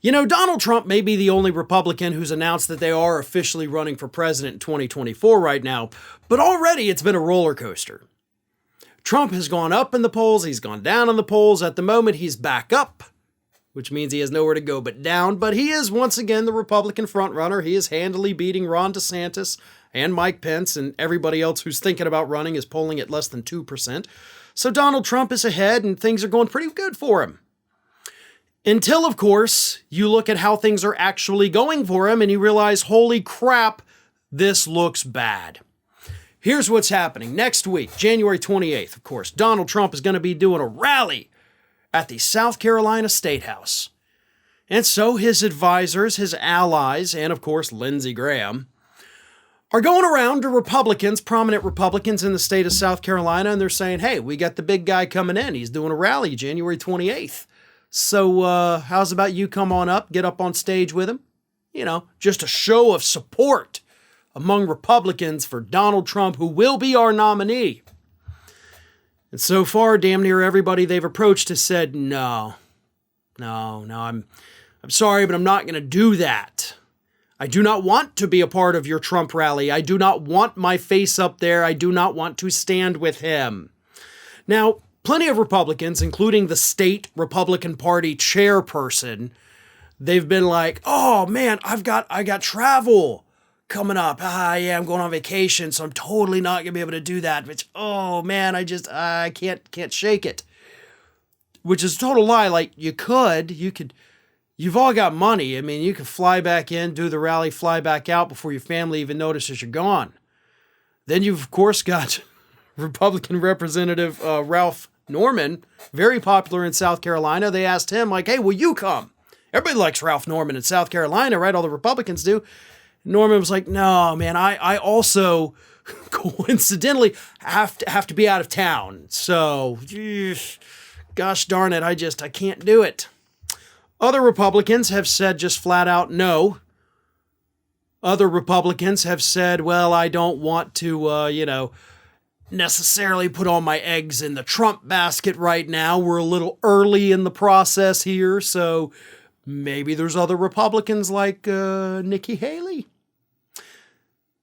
Donald Trump may be the only Republican who's announced that they are officially running for president in 2024 right now, but already it's been a roller coaster. Trump has gone up in the polls, he's gone down in the polls. At the moment, he's back up, which means he has nowhere to go but down, but he is once again the Republican frontrunner. He is handily beating Ron DeSantis and Mike Pence, and everybody else who's thinking about running is polling at less than 2%. So Donald Trump is ahead, and things are going pretty good for him. Until, of course, you look at how things are actually going for him, and you realize, holy crap, this looks bad. Here's what's happening. Next week, January 28th, of course, Donald Trump is going to be doing a rally at the South Carolina State House. And so his advisors, his allies, and of course, Lindsey Graham, are going around to Republicans, prominent Republicans in the state of South Carolina, and they're saying, hey, we got the big guy coming in. He's doing a rally January 28th. So how's about you come on up, get up on stage with him? Just a show of support among Republicans for Donald Trump, who will be our nominee. And so far, damn near everybody they've approached has said, no, I'm sorry, but I'm not going to do that. I do not want to be a part of your Trump rally. I do not want my face up there. I do not want to stand with him. Now, plenty of Republicans, including the state Republican Party chairperson, they've been like, oh man, I got travel coming up. Yeah, I'm going on vacation, so I'm totally not going to be able to do that. Which, oh man, I can't shake it. Which is a total lie. Like, you've all got money. I mean, you can fly back in, do the rally, fly back out before your family even notices you're gone. Then you've, of course, got Republican Representative Ralph Norman, very popular in South Carolina. They asked him, like, hey, will you come? Everybody likes Ralph Norman in South Carolina, right? All the Republicans do. Norman was like, no, man, I also coincidentally have to be out of town. So, gosh darn it, I can't do it. Other Republicans have said just flat out no. Other Republicans have said, well, I don't want to, necessarily put all my eggs in the Trump basket right now. We're a little early in the process here, so maybe there's other Republicans like Nikki Haley.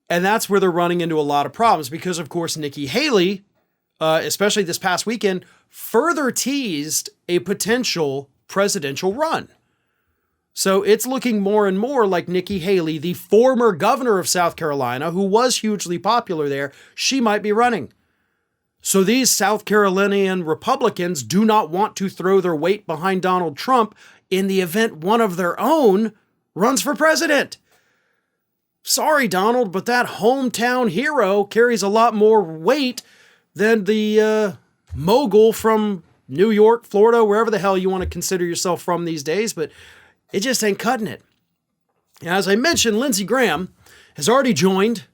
And that's where they're running into a lot of problems because, of course, Nikki Haley, especially this past weekend, further teased a potential presidential run. So it's looking more and more like Nikki Haley, the former governor of South Carolina, who was hugely popular there, she might be running. So these South Carolinian Republicans do not want to throw their weight behind Donald Trump in the event one of their own runs for president. Sorry, Donald, but that hometown hero carries a lot more weight than the mogul from New York, Florida, wherever the hell you want to consider yourself from these days, but it just ain't cutting it. As I mentioned, Lindsey Graham has already joined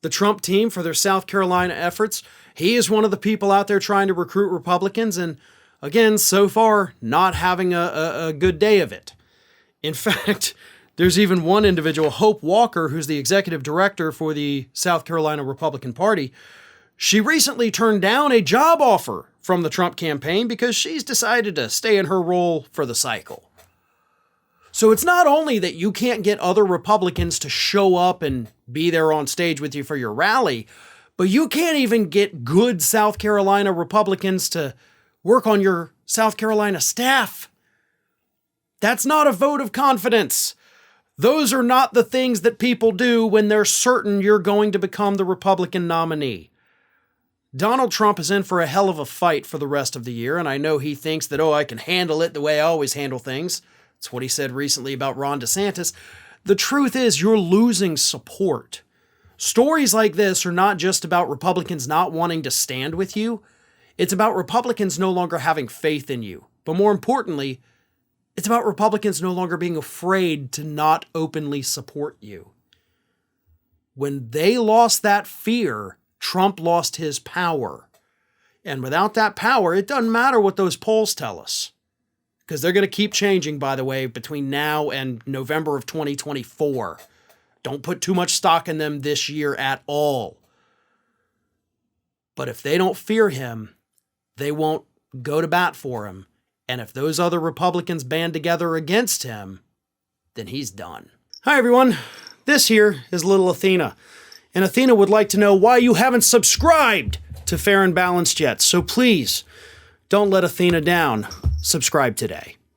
the Trump team for their South Carolina efforts. He is one of the people out there trying to recruit Republicans, and again, so far, not having a good day of it. In fact, there's even one individual, Hope Walker, who's the executive director for the South Carolina Republican Party. She recently turned down a job offer from the Trump campaign because she's decided to stay in her role for the cycle. So it's not only that you can't get other Republicans to show up and be there on stage with you for your rally, but you can't even get good South Carolina Republicans to work on your South Carolina staff. That's not a vote of confidence. Those are not the things that people do when they're certain you're going to become the Republican nominee. Donald Trump is in for a hell of a fight for the rest of the year, and I know he thinks that, I can handle it the way I always handle things. That's what he said recently about Ron DeSantis. The truth is, you're losing support. Stories like this are not just about Republicans not wanting to stand with you. It's about Republicans no longer having faith in you. But more importantly, it's about Republicans no longer being afraid to not openly support you. When they lost that fear, Trump lost his power. And without that power, it doesn't matter what those polls tell us. Because they're going to keep changing, by the way, between now and November of 2024. Don't put too much stock in them this year at all. But if they don't fear him, they won't go to bat for him. And if those other Republicans band together against him, then he's done. Hi, everyone. This here is little Athena. And Athena would like to know why you haven't subscribed to Fair and Balanced yet. So please, don't let Athena down. Subscribe today.